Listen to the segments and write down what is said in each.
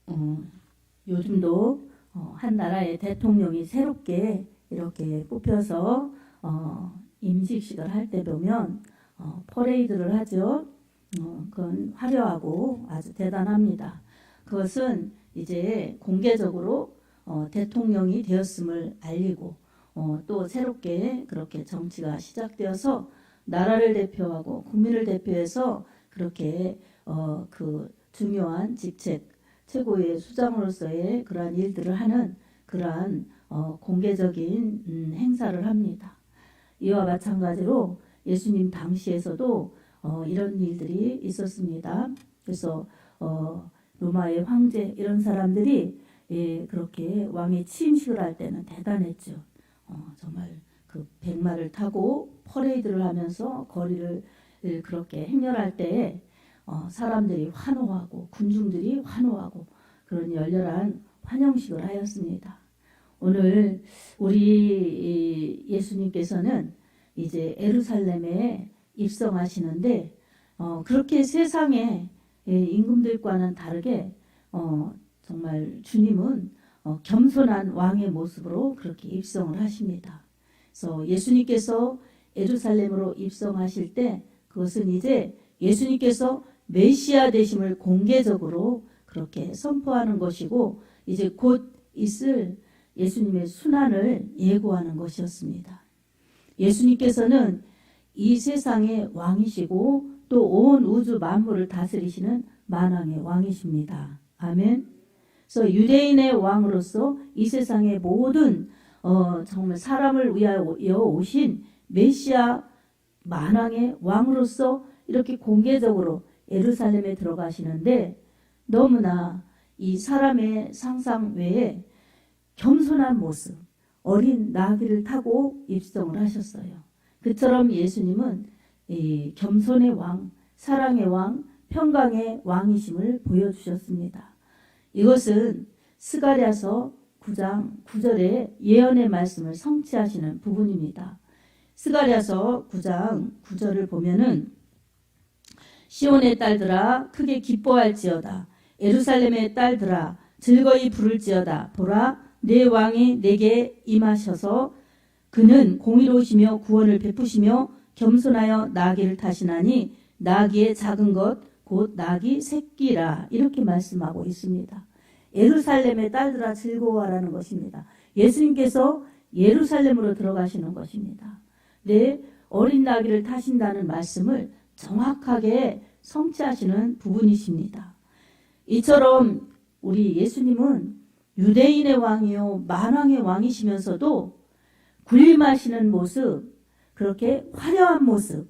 어, 요즘도 한 나라의 대통령이 새롭게 이렇게 뽑혀서 임직식을 할 때 보면 퍼레이드를 하죠. 그건 화려하고 아주 대단합니다. 그것은 이제 공개적으로 대통령이 되었음을 알리고 또 새롭게 그렇게 정치가 시작되어서 나라를 대표하고 국민을 대표해서 그렇게 그 중요한 직책 최고의 수장으로서의 그러한 일들을 하는 그러한 공개적인 행사를 합니다. 이와 마찬가지로 예수님 당시에서도 이런 일들이 있었습니다. 그래서 로마의 황제 이런 사람들이 그렇게 왕의 취임식을 할 때는 대단했죠. 정말 그 백마를 타고 퍼레이드를 하면서 거리를 그렇게 행렬할 때에 사람들이 환호하고 군중들이 환호하고 그런 열렬한 환영식을 하였습니다. 오늘 우리 예수님께서는 이제 예루살렘에 입성하시는데 그렇게 세상의 임금들과는 다르게 정말 주님은 겸손한 왕의 모습으로 그렇게 입성을 하십니다. 그래서 예수님께서 예루살렘으로 입성하실 때 그것은 이제 예수님께서 메시아 되심을 공개적으로 그렇게 선포하는 것이고 이제 곧 있을 예수님의 순환을 예고하는 것이었습니다. 예수님께서는 이 세상의 왕이시고 또 온 우주 만물을 다스리시는 만왕의 왕이십니다. 아멘. 그래서 유대인의 왕으로서 이 세상의 모든 정말 사람을 위하여 오신 메시아 만왕의 왕으로서 이렇게 공개적으로 예루살렘에 들어가시는데 너무나 이 사람의 상상 외에 겸손한 모습, 어린 나귀를 타고 입성을 하셨어요. 그처럼 예수님은 이 겸손의 왕, 사랑의 왕, 평강의 왕이심을 보여주셨습니다. 이것은 스가랴서 9장 9절의 예언의 말씀을 성취하시는 부분입니다. 스가랴서 9장 9절을 보면은 시온의 딸들아 크게 기뻐할지어다. 예루살렘의 딸들아 즐거이 부를지어다. 보라 내 왕이 내게 임하셔서 그는 공의로우시며 구원을 베푸시며 겸손하여 나귀를 타시나니 나귀의 작은 것 곧 나귀 새끼라 이렇게 말씀하고 있습니다. 예루살렘의 딸들아 즐거워하라는 것입니다. 예수님께서 예루살렘으로 들어가시는 것입니다. 내 어린 나귀를 타신다는 말씀을 정확하게 성취하시는 부분이십니다. 이처럼 우리 예수님은 유대인의 왕이요 만왕의 왕이시면서도 군림하시는 모습, 그렇게 화려한 모습,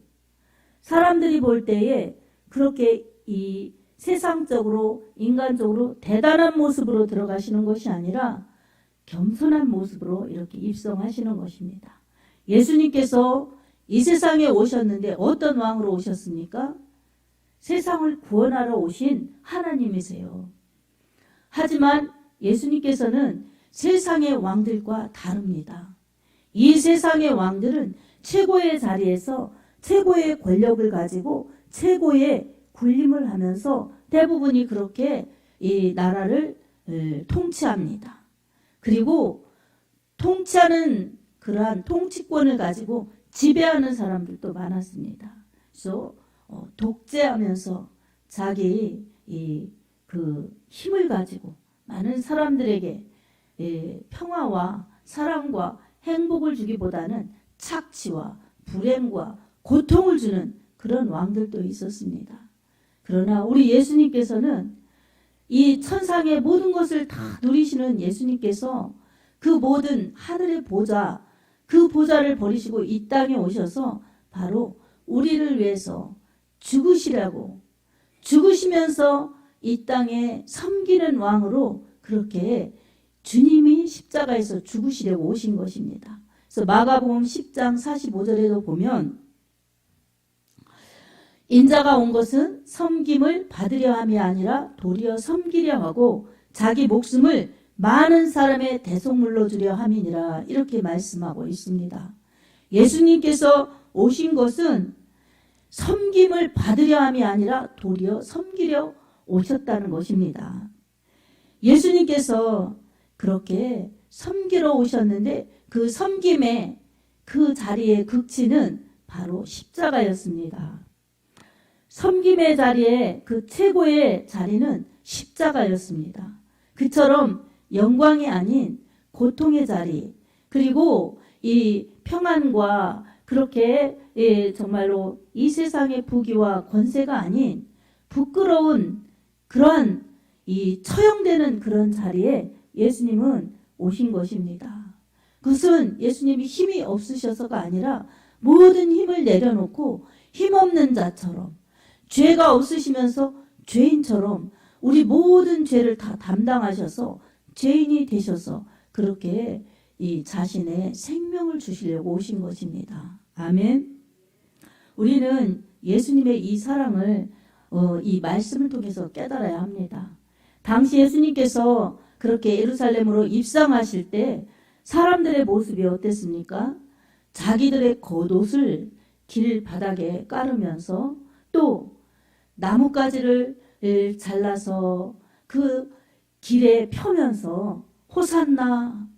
사람들이 볼 때에 그렇게 이 세상적으로 인간적으로 대단한 모습으로 들어가시는 것이 아니라 겸손한 모습으로 이렇게 입성하시는 것입니다. 예수님께서 이 세상에 오셨는데 어떤 왕으로 오셨습니까? 세상을 구원하러 오신 하나님이세요. 하지만 예수님께서는 세상의 왕들과 다릅니다. 이 세상의 왕들은 최고의 자리에서 최고의 권력을 가지고 최고의 군림을 하면서 대부분이 그렇게 이 나라를 통치합니다. 그리고 통치하는 그러한 통치권을 가지고 지배하는 사람들도 많았습니다. 그래서 독재하면서 자기 그 힘을 가지고 많은 사람들에게 평화와 사랑과 행복을 주기보다는 착취와 불행과 고통을 주는 그런 왕들도 있었습니다. 그러나 우리 예수님께서는 이 천상의 모든 것을 다 누리시는 예수님께서 그 모든 하늘의 보좌, 그 보좌를 버리시고 이 땅에 오셔서 바로 우리를 위해서 죽으시라고 죽으시면서 이 땅에 섬기는 왕으로 그렇게 주님이 십자가에서 죽으시려고 오신 것입니다. 그래서 마가복음 10장 45절에도 보면 인자가 온 것은 섬김을 받으려 함이 아니라 도리어 섬기려 하고 자기 목숨을 많은 사람의 대속물로 주려 함이니라 이렇게 말씀하고 있습니다. 예수님께서 오신 것은 섬김을 받으려 함이 아니라 도리어 섬기려 오셨다는 것입니다. 예수님께서 그렇게 섬기러 오셨는데 그 섬김의 그 자리의 극치는 바로 십자가였습니다. 섬김의 자리에 그 최고의 자리는 십자가였습니다. 그처럼 영광이 아닌 고통의 자리, 그리고 이 평안과 그렇게 정말로 이 세상의 부귀와 권세가 아닌 부끄러운 그러한 이 처형되는 그런 자리에 예수님은 오신 것입니다. 그것은 예수님이 힘이 없으셔서가 아니라 모든 힘을 내려놓고 힘없는 자처럼 죄가 없으시면서 죄인처럼 우리 모든 죄를 다 담당하셔서 죄인이 되셔서 그렇게 이 자신의 생명을 주시려고 오신 것입니다. 아멘. 우리는 예수님의 이 사랑을 이 말씀을 통해서 깨달아야 합니다. 당시 예수님께서 그렇게 예루살렘으로 입성하실 때 사람들의 모습이 어땠습니까? 자기들의 겉옷을 길 바닥에 깔으면서 또 나뭇가지를 잘라서 그 길에 펴면서 호산나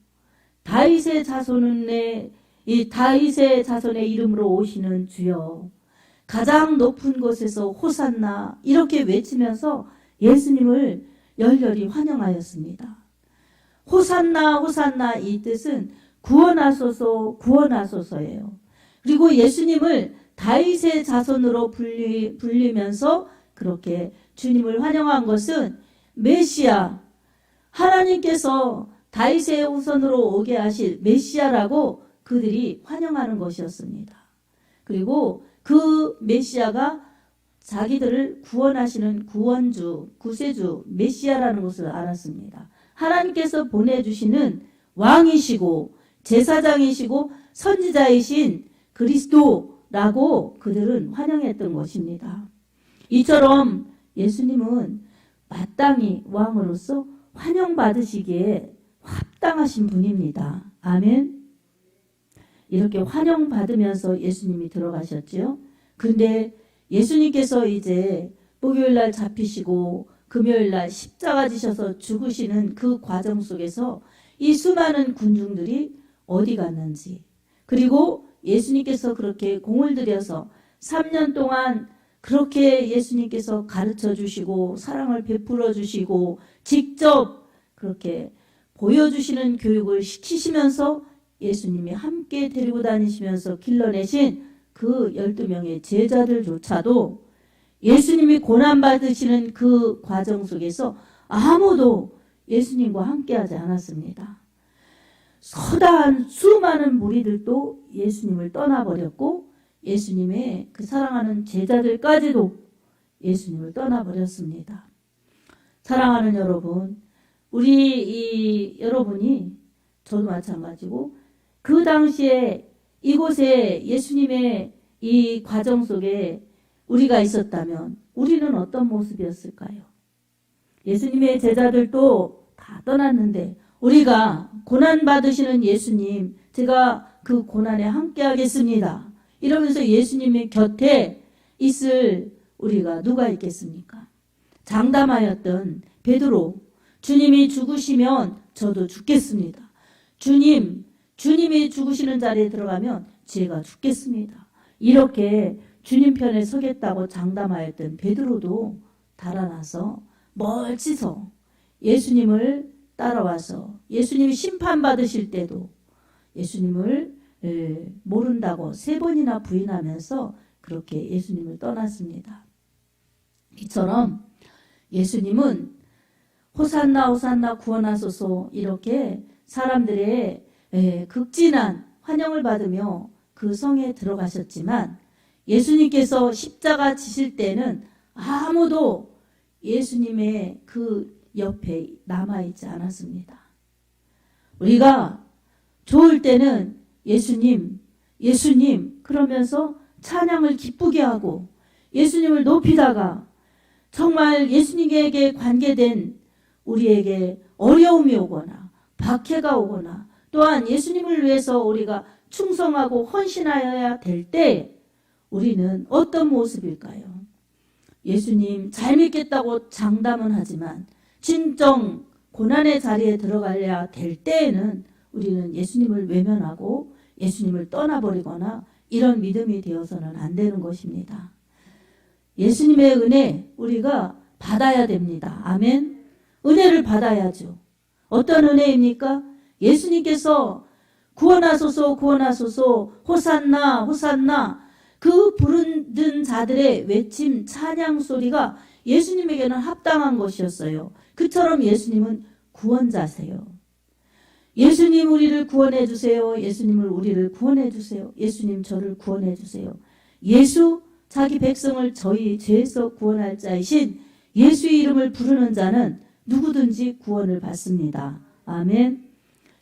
다윗의 자손의 이름으로 오시는 주여, 가장 높은 곳에서 호산나 이렇게 외치면서 예수님을 열렬히 환영하였습니다. 호산나 호산나 이 뜻은 구원하소서 구원하소서예요. 그리고 예수님을 다윗의 자손으로 불리면서 그렇게 주님을 환영한 것은 메시아, 하나님께서 다윗의 후손으로 오게 하실 메시아라고 그들이 환영하는 것이었습니다. 그리고 그 메시아가 자기들을 구원하시는 구원주, 구세주, 메시아라는 것을 알았습니다. 하나님께서 보내주시는 왕이시고 제사장이시고 선지자이신 그리스도라고 그들은 환영했던 것입니다. 이처럼 예수님은 마땅히 왕으로서 환영받으시기에 합당하신 분입니다. 아멘. 이렇게 환영받으면서 예수님이 들어가셨죠. 그런데 예수님께서 이제 목요일날 잡히시고 금요일날 십자가 지셔서 죽으시는 그 과정 속에서 이 수많은 군중들이 어디 갔는지, 그리고 예수님께서 그렇게 공을 들여서 3년 동안 그렇게 예수님께서 가르쳐 주시고 사랑을 베풀어 주시고 직접 그렇게 보여주시는 교육을 시키시면서 예수님이 함께 데리고 다니시면서 길러내신 그 12명의 제자들조차도 예수님이 고난받으시는 그 과정 속에서 아무도 예수님과 함께하지 않았습니다. 서다한 수많은 무리들도 예수님을 떠나버렸고 예수님의 그 사랑하는 제자들까지도 예수님을 떠나버렸습니다. 사랑하는 여러분, 여러분이 저도 마찬가지고 그 당시에 이곳에 예수님의 이 과정 속에 우리가 있었다면 우리는 어떤 모습이었을까요? 예수님의 제자들도 다 떠났는데 우리가 고난받으시는 예수님, 제가 그 고난에 함께 하겠습니다 이러면서 예수님의 곁에 있을 우리가 누가 있겠습니까? 장담하였던 베드로, 주님이 죽으시면 저도 죽겠습니다. 주님이 죽으시는 자리에 들어가면 제가 죽겠습니다. 이렇게 주님 편에 서겠다고 장담하였던 베드로도 달아나서 멀리서 예수님을 따라와서 예수님이 심판받으실 때도 예수님을 모른다고 3번이나 부인하면서 그렇게 예수님을 떠났습니다. 이처럼 예수님은 호산나 호산나 구원하소서 이렇게 사람들의 극진한 환영을 받으며 그 성에 들어가셨지만 예수님께서 십자가 지실 때는 아무도 예수님의 그 옆에 남아있지 않았습니다. 우리가 좋을 때는 예수님 그러면서 찬양을 기쁘게 하고 예수님을 높이다가 정말 예수님에게 관계된 우리에게 어려움이 오거나 박해가 오거나 또한 예수님을 위해서 우리가 충성하고 헌신하여야 될 때 우리는 어떤 모습일까요? 예수님 잘 믿겠다고 장담은 하지만 진정 고난의 자리에 들어가야 될 때에는 우리는 예수님을 외면하고 예수님을 떠나버리거나 이런 믿음이 되어서는 안 되는 것입니다. 예수님의 은혜 우리가 받아야 됩니다. 아멘. 은혜를 받아야죠. 어떤 은혜입니까? 예수님께서 구원하소서 구원하소서 호산나 호산나 그 부르는 자들의 외침 찬양 소리가 예수님에게는 합당한 것이었어요. 그처럼 예수님은 구원자세요. 예수님 우리를 구원해 주세요. 예수님을 우리를 구원해 주세요. 예수님 저를 구원해 주세요. 예수 자기 백성을 저희 죄에서 구원할 자이신 예수의 이름을 부르는 자는 누구든지 구원을 받습니다. 아멘.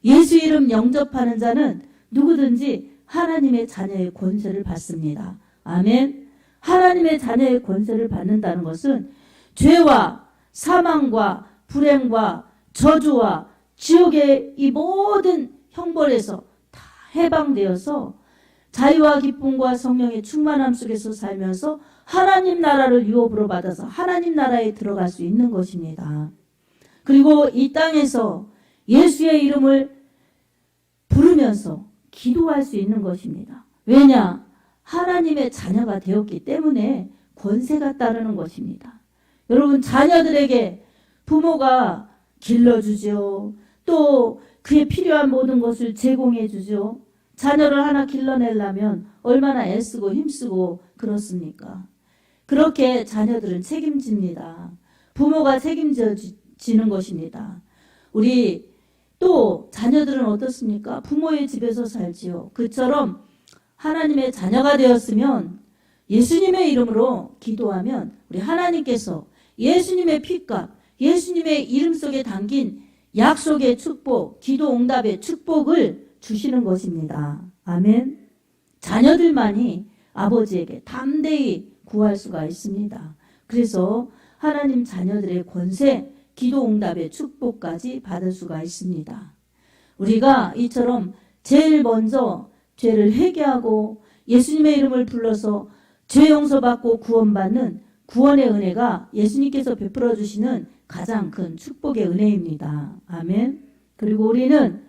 예수 이름 영접하는 자는 누구든지 하나님의 자녀의 권세를 받습니다. 아멘. 하나님의 자녀의 권세를 받는다는 것은 죄와 사망과 불행과 저주와 지옥의 이 모든 형벌에서 다 해방되어서 자유와 기쁨과 성령의 충만함 속에서 살면서 하나님 나라를 유업으로 받아서 하나님 나라에 들어갈 수 있는 것입니다. 그리고 이 땅에서 예수의 이름을 부르면서 기도할 수 있는 것입니다. 왜냐? 하나님의 자녀가 되었기 때문에 권세가 따르는 것입니다. 여러분 자녀들에게 부모가 길러주죠. 또 그에 필요한 모든 것을 제공해 주죠. 자녀를 하나 길러내려면 얼마나 애쓰고 힘쓰고 그렇습니까? 그렇게 자녀들은 책임집니다. 부모가 책임지는 것입니다. 우리 또 자녀들은 어떻습니까? 부모의 집에서 살지요. 그처럼 하나님의 자녀가 되었으면 예수님의 이름으로 기도하면 우리 하나님께서 예수님의 피값, 예수님의 이름 속에 담긴 약속의 축복, 기도 응답의 축복을 주시는 것입니다. 아멘. 자녀들만이 아버지에게 담대히 구할 수가 있습니다. 그래서 하나님 자녀들의 권세, 기도 응답의 축복까지 받을 수가 있습니다. 우리가 이처럼 제일 먼저 죄를 회개하고 예수님의 이름을 불러서 죄 용서받고 구원받는 구원의 은혜가 예수님께서 베풀어 주시는 가장 큰 축복의 은혜입니다. 아멘. 그리고 우리는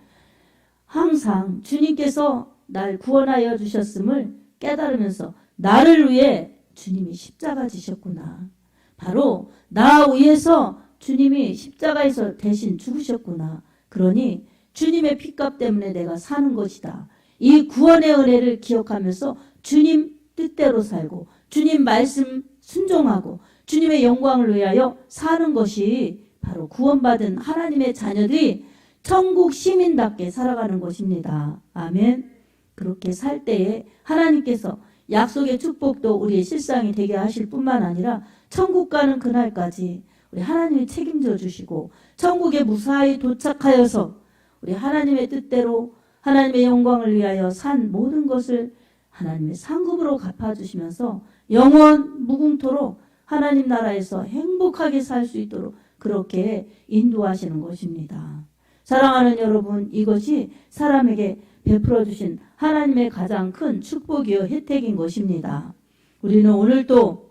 항상 주님께서 날 구원하여 주셨음을 깨달으면서 나를 위해 주님이 십자가 지셨구나. 바로 나 위해서 주님이 십자가에서 대신 죽으셨구나. 그러니 주님의 피값 때문에 내가 사는 것이다. 이 구원의 은혜를 기억하면서 주님 뜻대로 살고 주님 말씀 순종하고 주님의 영광을 위하여 사는 것이 바로 구원받은 하나님의 자녀들이 천국 시민답게 살아가는 것입니다. 아멘. 그렇게 살 때에 하나님께서 약속의 축복도 우리의 실상이 되게 하실 뿐만 아니라 천국 가는 그날까지 우리 하나님이 책임져 주시고 천국에 무사히 도착하여서 우리 하나님의 뜻대로 하나님의 영광을 위하여 산 모든 것을 하나님의 상급으로 갚아주시면서 영원 무궁토록 하나님 나라에서 행복하게 살 수 있도록 그렇게 인도하시는 것입니다. 사랑하는 여러분, 이것이 사람에게 베풀어 주신 하나님의 가장 큰 축복이요 혜택인 것입니다. 우리는 오늘도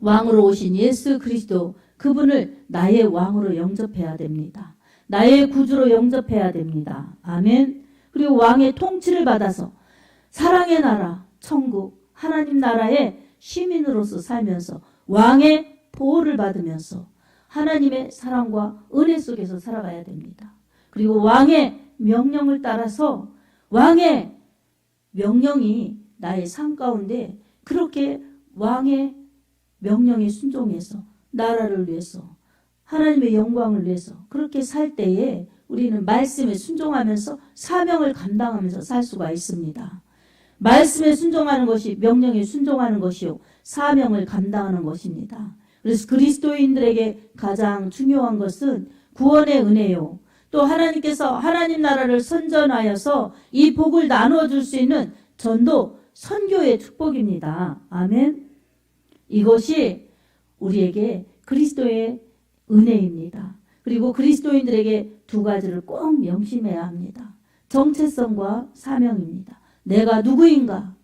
왕으로 오신 예수 그리스도 그분을 나의 왕으로 영접해야 됩니다. 나의 구주로 영접해야 됩니다. 아멘. 그리고 왕의 통치를 받아서 사랑의 나라, 천국, 하나님 나라의 시민으로서 살면서 왕의 보호를 받으면서 하나님의 사랑과 은혜 속에서 살아가야 됩니다. 그리고 왕의 명령을 따라서 왕의 명령이 나의 삶 가운데 그렇게 왕의 명령에 순종해서 나라를 위해서 하나님의 영광을 위해서 그렇게 살 때에 우리는 말씀에 순종하면서 사명을 감당하면서 살 수가 있습니다. 말씀에 순종하는 것이 명령에 순종하는 것이요 사명을 감당하는 것입니다. 그래서 그리스도인들에게 가장 중요한 것은 구원의 은혜요. 또 하나님께서 하나님 나라를 선전하여서 이 복을 나누어줄 수 있는 전도, 선교의 축복입니다. 아멘. 이것이 우리에게 그리스도의 은혜입니다. 그리고 그리스도인들에게 두 가지를 꼭 명심해야 합니다. 정체성과 사명입니다. 내가 누구인가?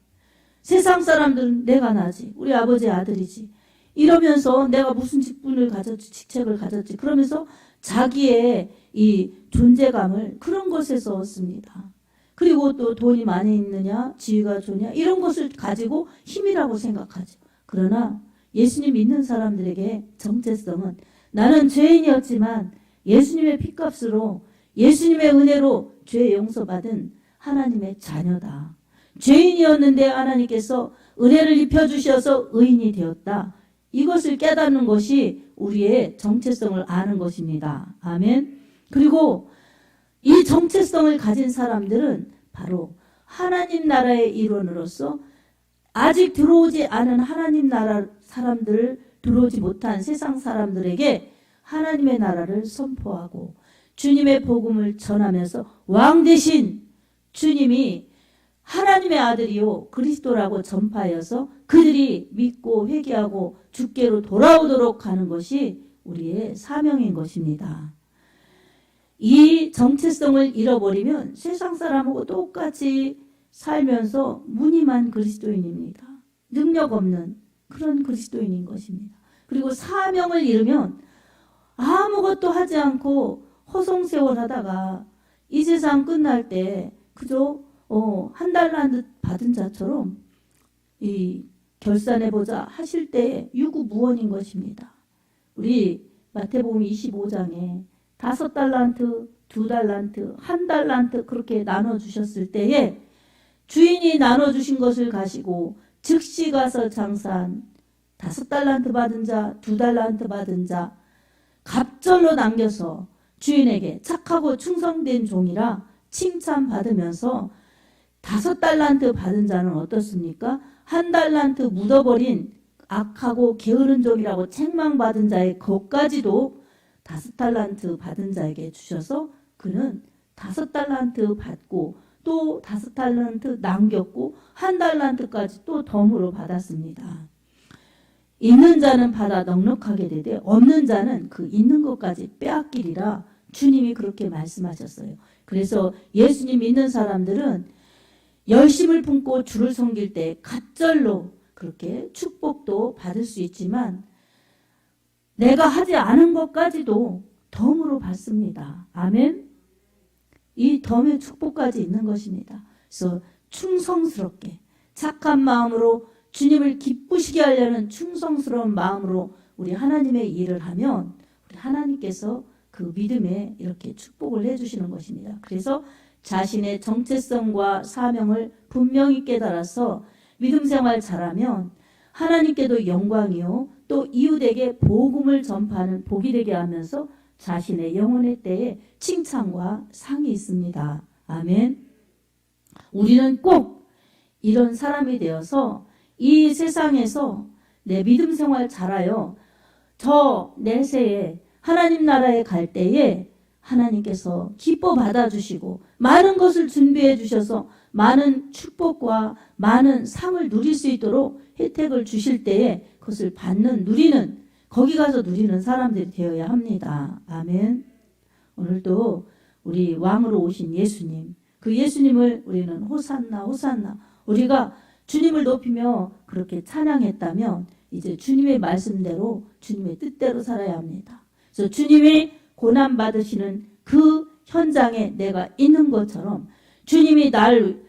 세상 사람들은 내가 나지. 우리 아버지의 아들이지. 이러면서 내가 무슨 직분을 가졌지, 직책을 가졌지, 그러면서 자기의 이 존재감을 그런 것에서 얻습니다. 그리고 또 돈이 많이 있느냐, 지위가 좋냐, 이런 것을 가지고 힘이라고 생각하죠. 그러나 예수님 믿는 사람들에게 정체성은 나는 죄인이었지만 예수님의 피값으로, 예수님의 은혜로 죄 용서받은 하나님의 자녀다. 죄인이었는데 하나님께서 은혜를 입혀주셔서 의인이 되었다. 이것을 깨닫는 것이 우리의 정체성을 아는 것입니다. 아멘. 그리고 이 정체성을 가진 사람들은 바로 하나님 나라의 일원으로서 아직 들어오지 않은 하나님 나라 사람들을, 들어오지 못한 세상 사람들에게 하나님의 나라를 선포하고 주님의 복음을 전하면서 왕 대신 주님이 하나님의 아들이요 그리스도라고 전파하여서 그들이 믿고 회개하고 주께로 돌아오도록 하는 것이 우리의 사명인 것입니다. 이 정체성을 잃어버리면 세상 사람하고 똑같이 살면서 무늬만 그리스도인입니다. 능력 없는 그런 그리스도인인 것입니다. 그리고 사명을 잃으면 아무것도 하지 않고 허송세월하다가 이 세상 끝날 때 그저 한 달란트 받은 자처럼 이 결산해보자 하실 때 유구무원인 것입니다. 우리 마태복음 25장에 5달란트, 2달란트, 1달란트 그렇게 나눠주셨을 때에 주인이 나눠주신 것을 가지고 즉시 가서 장사한 5달란트 받은 자, 2달란트 받은 자 갑절로 남겨서 주인에게 착하고 충성된 종이라 칭찬받으면서 5달란트 받은 자는 어떻습니까? 1달란트 묻어버린 악하고 게으른 종이라고 책망받은 자의 것까지도 5달란트 받은 자에게 주셔서 그는 5달란트 받고 또 5달란트 남겼고 1달란트까지 또 덤으로 받았습니다. 있는 자는 받아 넉넉하게 되되 없는 자는 그 있는 것까지 빼앗기리라 주님이 그렇게 말씀하셨어요. 그래서 예수님 믿는 사람들은 열심을 품고 주를 섬길 때 갑절로 그렇게 축복도 받을 수 있지만 내가 하지 않은 것까지도 덤으로 받습니다. 아멘. 이 덤의 축복까지 있는 것입니다. 그래서 충성스럽게 착한 마음으로 주님을 기쁘시게 하려는 충성스러운 마음으로 우리 하나님의 일을 하면 우리 하나님께서 그 믿음에 이렇게 축복을 해주시는 것입니다. 그래서 자신의 정체성과 사명을 분명히 깨달아서 믿음 생활 잘하면 하나님께도 영광이요 또 이웃에게 복음을 전파하는 복이 되게 하면서 자신의 영혼의 때에 칭찬과 상이 있습니다. 아멘. 우리는 꼭 이런 사람이 되어서 이 세상에서 내 믿음 생활 잘하여 저 내세에 하나님 나라에 갈 때에 하나님께서 기뻐 받아주시고 많은 것을 준비해 주셔서 많은 축복과 많은 상을 누릴 수 있도록 혜택을 주실 때에 그것을 받는, 누리는, 거기 가서 누리는 사람들이 되어야 합니다. 아멘. 오늘도 우리 왕으로 오신 예수님, 그 예수님을 우리는 호산나 호산나 우리가 주님을 높이며 그렇게 찬양했다면 이제 주님의 말씀대로 주님의 뜻대로 살아야 합니다. 그래서 주님이 고난받으시는 그 현장에 내가 있는 것처럼 주님이 날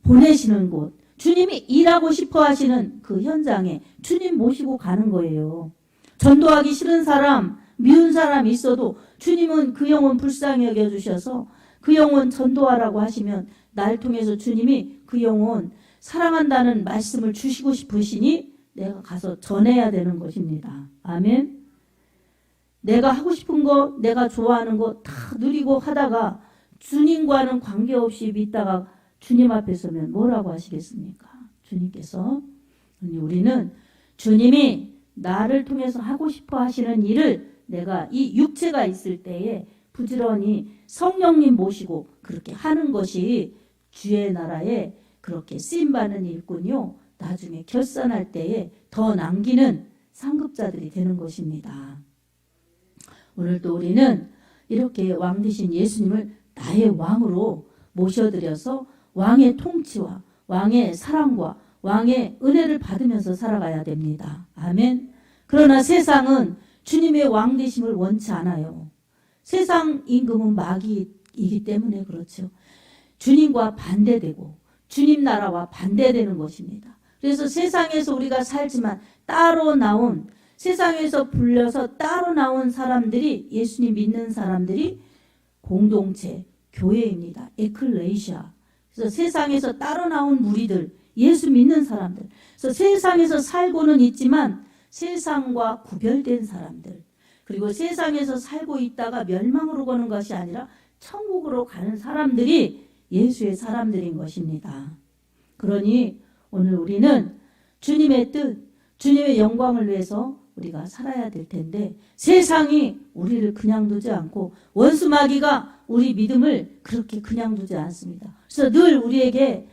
보내시는 곳, 주님이 일하고 싶어 하시는 그 현장에 주님 모시고 가는 거예요. 전도하기 싫은 사람, 미운 사람이 있어도 주님은 그 영혼 불쌍히 여겨주셔서 그 영혼 전도하라고 하시면 날 통해서 주님이 그 영혼 사랑한다는 말씀을 주시고 싶으시니 내가 가서 전해야 되는 것입니다. 아멘. 내가 하고 싶은 거, 내가 좋아하는 거 다 누리고 하다가 주님과는 관계없이 믿다가 주님 앞에 서면 뭐라고 하시겠습니까? 주님께서. 우리는 주님이 나를 통해서 하고 싶어 하시는 일을 내가 이 육체가 있을 때에 부지런히 성령님 모시고 그렇게 하는 것이 주의 나라에 그렇게 쓰임받는 일꾼이요. 나중에 결산할 때에 더 남기는 상급자들이 되는 것입니다. 오늘도 우리는 이렇게 왕 되신 예수님을 나의 왕으로 모셔드려서 왕의 통치와 왕의 사랑과 왕의 은혜를 받으면서 살아가야 됩니다. 아멘. 그러나 세상은 주님의 왕 되심을 원치 않아요. 세상 임금은 마귀이기 때문에 그렇죠. 주님과 반대되고 주님 나라와 반대되는 것입니다. 그래서 세상에서 우리가 살지만 따로 나온, 세상에서 불려서 따로 나온 사람들이, 예수님 믿는 사람들이 공동체, 교회입니다. 에클레시아. 그래서 세상에서 따로 나온 무리들, 예수 믿는 사람들. 그래서 세상에서 살고는 있지만 세상과 구별된 사람들. 그리고 세상에서 살고 있다가 멸망으로 가는 것이 아니라 천국으로 가는 사람들이 예수의 사람들인 것입니다. 그러니 오늘 우리는 주님의 뜻, 주님의 영광을 위해서 우리가 살아야 될 텐데 세상이 우리를 그냥 두지 않고 원수 마귀가 우리 믿음을 그렇게 그냥 두지 않습니다. 그래서 늘 우리에게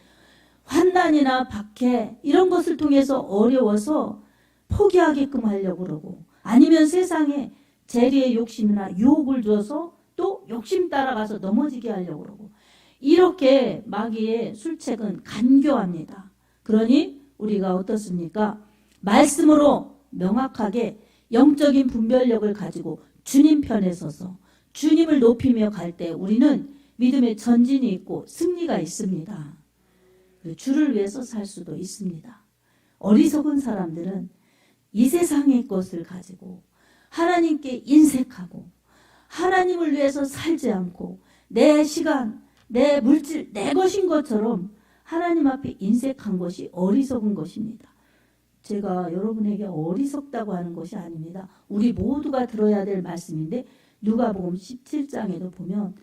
환난이나 박해 이런 것을 통해서 어려워서 포기하게끔 하려고 그러고 아니면 세상에 재리의 욕심이나 유혹을 줘서 또 욕심 따라가서 넘어지게 하려고 그러고 이렇게 마귀의 술책은 간교합니다. 그러니 우리가 어떻습니까? 말씀으로 명확하게 영적인 분별력을 가지고 주님 편에 서서 주님을 높이며 갈 때 우리는 믿음의 전진이 있고 승리가 있습니다. 주를 위해서 살 수도 있습니다. 어리석은 사람들은 이 세상의 것을 가지고 하나님께 인색하고 하나님을 위해서 살지 않고 내 시간, 내 물질, 내 것인 것처럼 하나님 앞에 인색한 것이 어리석은 것입니다. 제가 여러분에게 어리석다고 하는 것이 아닙니다. 우리 모두가 들어야 될 말씀인데 누가복음 17장에도 보면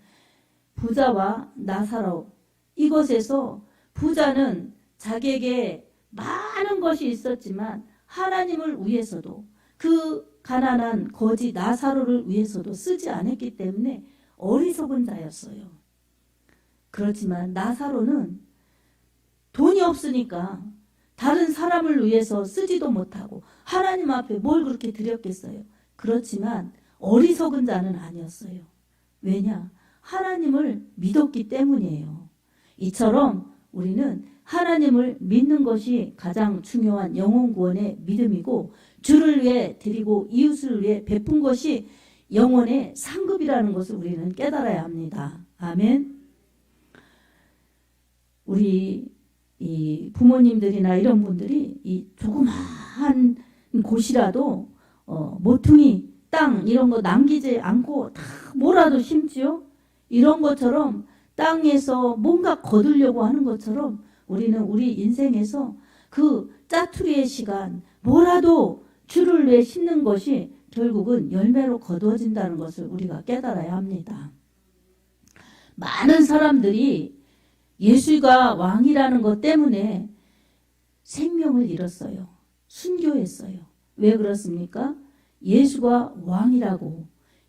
부자와 나사로 이것에서 부자는 자기에게 많은 것이 있었지만 하나님을 위해서도 그 가난한 거지 나사로를 위해서도 쓰지 않았기 때문에 어리석은 자였어요. 그렇지만 나사로는 돈이 없으니까 다른 사람을 위해서 쓰지도 못하고 하나님 앞에 뭘 그렇게 드렸겠어요. 그렇지만 어리석은 자는 아니었어요. 왜냐? 하나님을 믿었기 때문이에요. 이처럼 우리는 하나님을 믿는 것이 가장 중요한 영혼 구원의 믿음이고 주를 위해 드리고 이웃을 위해 베푼 것이 영혼의 상급이라는 것을 우리는 깨달아야 합니다. 아멘. 우리 이 부모님들이나 이런 분들이 이 조그마한 곳이라도 모퉁이, 땅 이런 거 남기지 않고 다 뭐라도 심지요. 이런 것처럼 땅에서 뭔가 거두려고 하는 것처럼 우리는 우리 인생에서 그 짜투리의 시간 뭐라도 주를 위해 심는 것이 결국은 열매로 거두어진다는 것을 우리가 깨달아야 합니다. 많은 사람들이 예수가 왕이라는 것 때문에 생명을 잃었어요. 순교했어요. 왜 그렇습니까? 예수가 왕이라고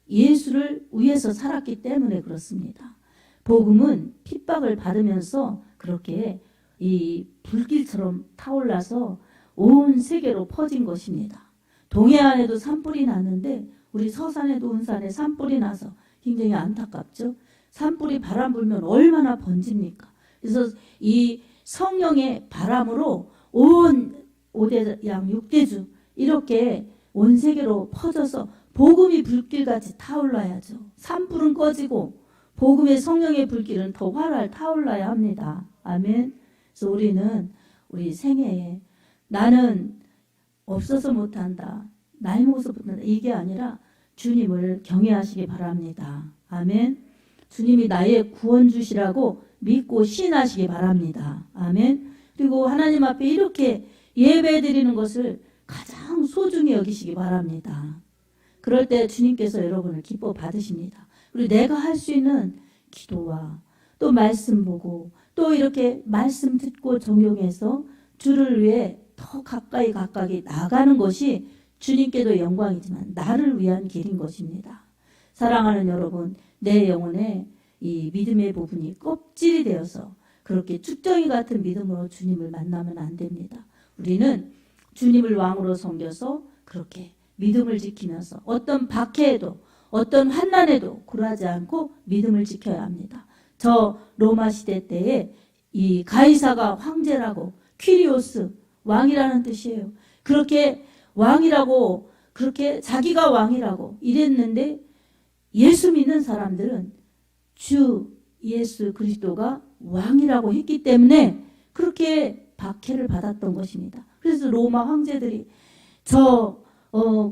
예수를 위해서 살았기 때문에 그렇습니다. 복음은 핍박을 받으면서 그렇게 이 불길처럼 타올라서 온 세계로 퍼진 것입니다. 동해안에도 산불이 났는데 우리 서산에도 운산에 산불이 나서 굉장히 안타깝죠. 산불이 바람 불면 얼마나 번집니까? 그래서 이 성령의 바람으로 온 5대양 6대주 이렇게 온 세계로 퍼져서 복음이 불길같이 타올라야죠. 산불은 꺼지고 복음의 성령의 불길은 더 활활 타올라야 합니다. 아멘. 그래서 우리는 우리 생애에 나는 없어서 못한다. 나이 먹어서 못한다. 이게 아니라 주님을 경외하시기 바랍니다. 아멘. 주님이 나의 구원주시라고 믿고 신하시기 바랍니다. 아멘. 그리고 하나님 앞에 이렇게 예배드리는 것을 가장 소중히 여기시기 바랍니다. 그럴 때 주님께서 여러분을 기뻐 받으십니다. 그리고 내가 할 수 있는 기도와 또 말씀 보고 또 이렇게 말씀 듣고 적용해서 주를 위해 더 가까이 나아가는 것이 주님께도 영광이지만 나를 위한 길인 것입니다. 사랑하는 여러분, 내 영혼에 이 믿음의 부분이 껍질이 되어서 그렇게 쭉정이 같은 믿음으로 주님을 만나면 안 됩니다. 우리는 주님을 왕으로 섬겨서 그렇게 믿음을 지키면서 어떤 박해에도 어떤 환난에도 굴하지 않고 믿음을 지켜야 합니다. 저 로마 시대 때에 이 가이사가 황제라고 퀴리오스 왕이라는 뜻이에요. 그렇게 왕이라고 그렇게 자기가 왕이라고 이랬는데 예수 믿는 사람들은 주 예수 그리스도가 왕이라고 했기 때문에 그렇게 박해를 받았던 것입니다. 그래서 로마 황제들이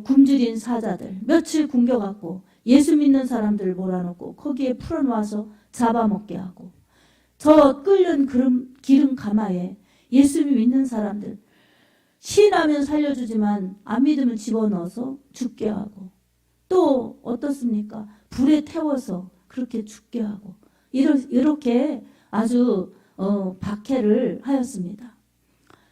굶주린 사자들 며칠 굶겨갖고 예수 믿는 사람들을 몰아넣고 거기에 풀어놓아서 잡아먹게 하고 저 끓는 기름 가마에 예수 믿는 사람들 시인하면 살려주지만 안 믿으면 집어넣어서 죽게 하고 또 어떻습니까? 불에 태워서 그렇게 죽게 하고 이렇게 아주 박해를 하였습니다.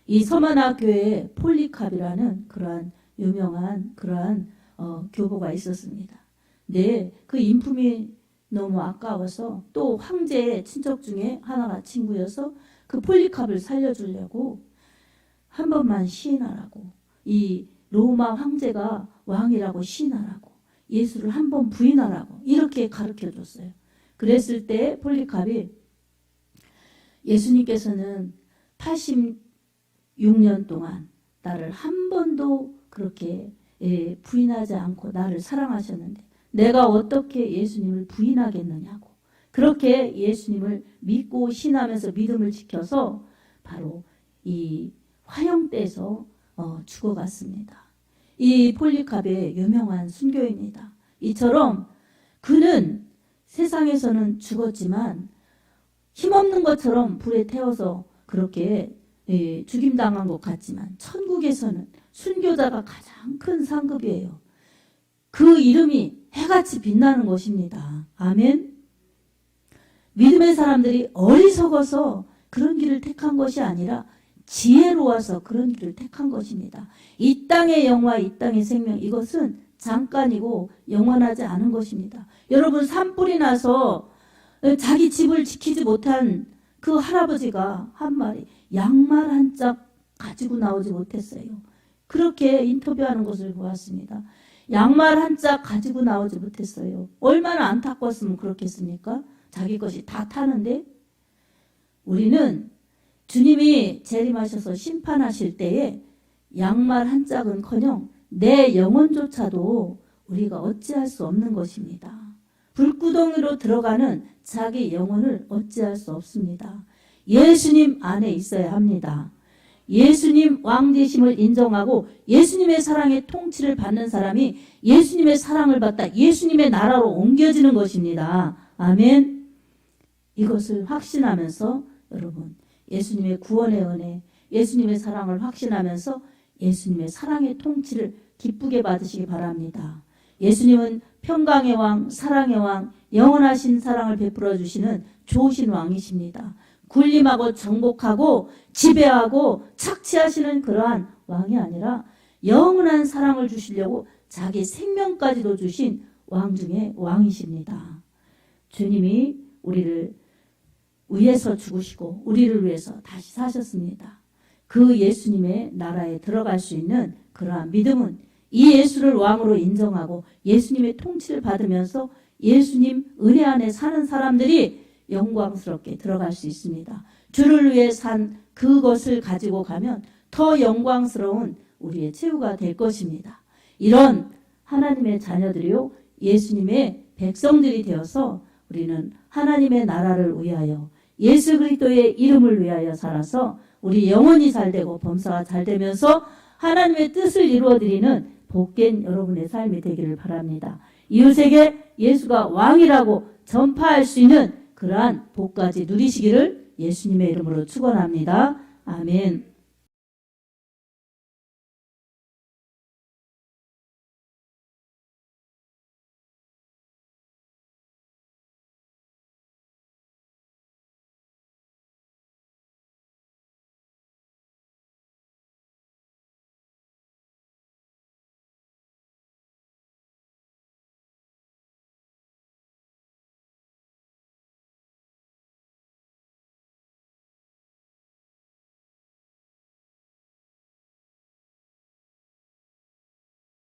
이 서마나 교회에 폴리캅이라는 그러한 유명한 그러한 교보가 있었습니다. 네, 그 인품이 너무 아까워서 또 황제의 친척 중에 하나가 친구여서 그 폴리캅을 살려주려고 한 번만 시인하라고 이 로마 황제가 왕이라고 시인하라고 예수를 한 번 부인하라고 이렇게 가르쳐 줬어요. 그랬을 때 폴리캅이 예수님께서는 86년 동안 나를 한 번도 그렇게 부인하지 않고 나를 사랑하셨는데 내가 어떻게 예수님을 부인하겠느냐고 그렇게 예수님을 믿고 신하면서 믿음을 지켜서 바로 이 화형대에서 죽어갔습니다. 이 폴리캅의 유명한 순교입니다. 이처럼 그는 세상에서는 죽었지만 힘없는 것처럼 불에 태워서 그렇게 죽임당한 것 같지만 천국에서는 순교자가 가장 큰 상급이에요. 그 이름이 해같이 빛나는 것입니다. 아멘. 믿음의 사람들이 어리석어서 그런 길을 택한 것이 아니라 지혜로워서 그런 길을 택한 것입니다. 이 땅의 영화, 이 땅의 생명 이것은 잠깐이고 영원하지 않은 것입니다. 여러분 산불이 나서 자기 집을 지키지 못한 그 할아버지가 한 마리 양말 한 짝 가지고 나오지 못했어요. 그렇게 인터뷰하는 것을 보았습니다. 양말 한 짝 가지고 나오지 못했어요. 얼마나 안타까웠으면 그렇겠습니까? 자기 것이 다 타는데 우리는 주님이 재림하셔서 심판하실 때에 양말 한 짝은커녕 내 영혼조차도 우리가 어찌할 수 없는 것입니다. 불구덩이로 들어가는 자기 영혼을 어찌할 수 없습니다. 예수님 안에 있어야 합니다. 예수님 왕되심을 인정하고 예수님의 사랑의 통치를 받는 사람이 예수님의 사랑을 받다 예수님의 나라로 옮겨지는 것입니다. 아멘. 이것을 확신하면서 여러분 예수님의 구원의 은혜, 예수님의 사랑을 확신하면서 예수님의 사랑의 통치를 기쁘게 받으시기 바랍니다. 예수님은 평강의 왕, 사랑의 왕, 영원하신 사랑을 베풀어 주시는 좋으신 왕이십니다. 군림하고 정복하고 지배하고 착취하시는 그러한 왕이 아니라 영원한 사랑을 주시려고 자기 생명까지도 주신 왕 중에 왕이십니다. 주님이 우리를 위해서 죽으시고 우리를 위해서 다시 사셨습니다. 그 예수님의 나라에 들어갈 수 있는 그러한 믿음은 이 예수를 왕으로 인정하고 예수님의 통치를 받으면서 예수님 은혜 안에 사는 사람들이 영광스럽게 들어갈 수 있습니다. 주를 위해 산 그것을 가지고 가면 더 영광스러운 우리의 최후가 될 것입니다. 이런 하나님의 자녀들이요 예수님의 백성들이 되어서 우리는 하나님의 나라를 위하여 예수 그리스도의 이름을 위하여 살아서 우리 영혼이 잘되고 범사가 잘되면서 하나님의 뜻을 이루어드리는 복된 여러분의 삶이 되기를 바랍니다. 이웃에게 예수가 왕이라고 전파할 수 있는 그러한 복까지 누리시기를 예수님의 이름으로 축원합니다. 아멘.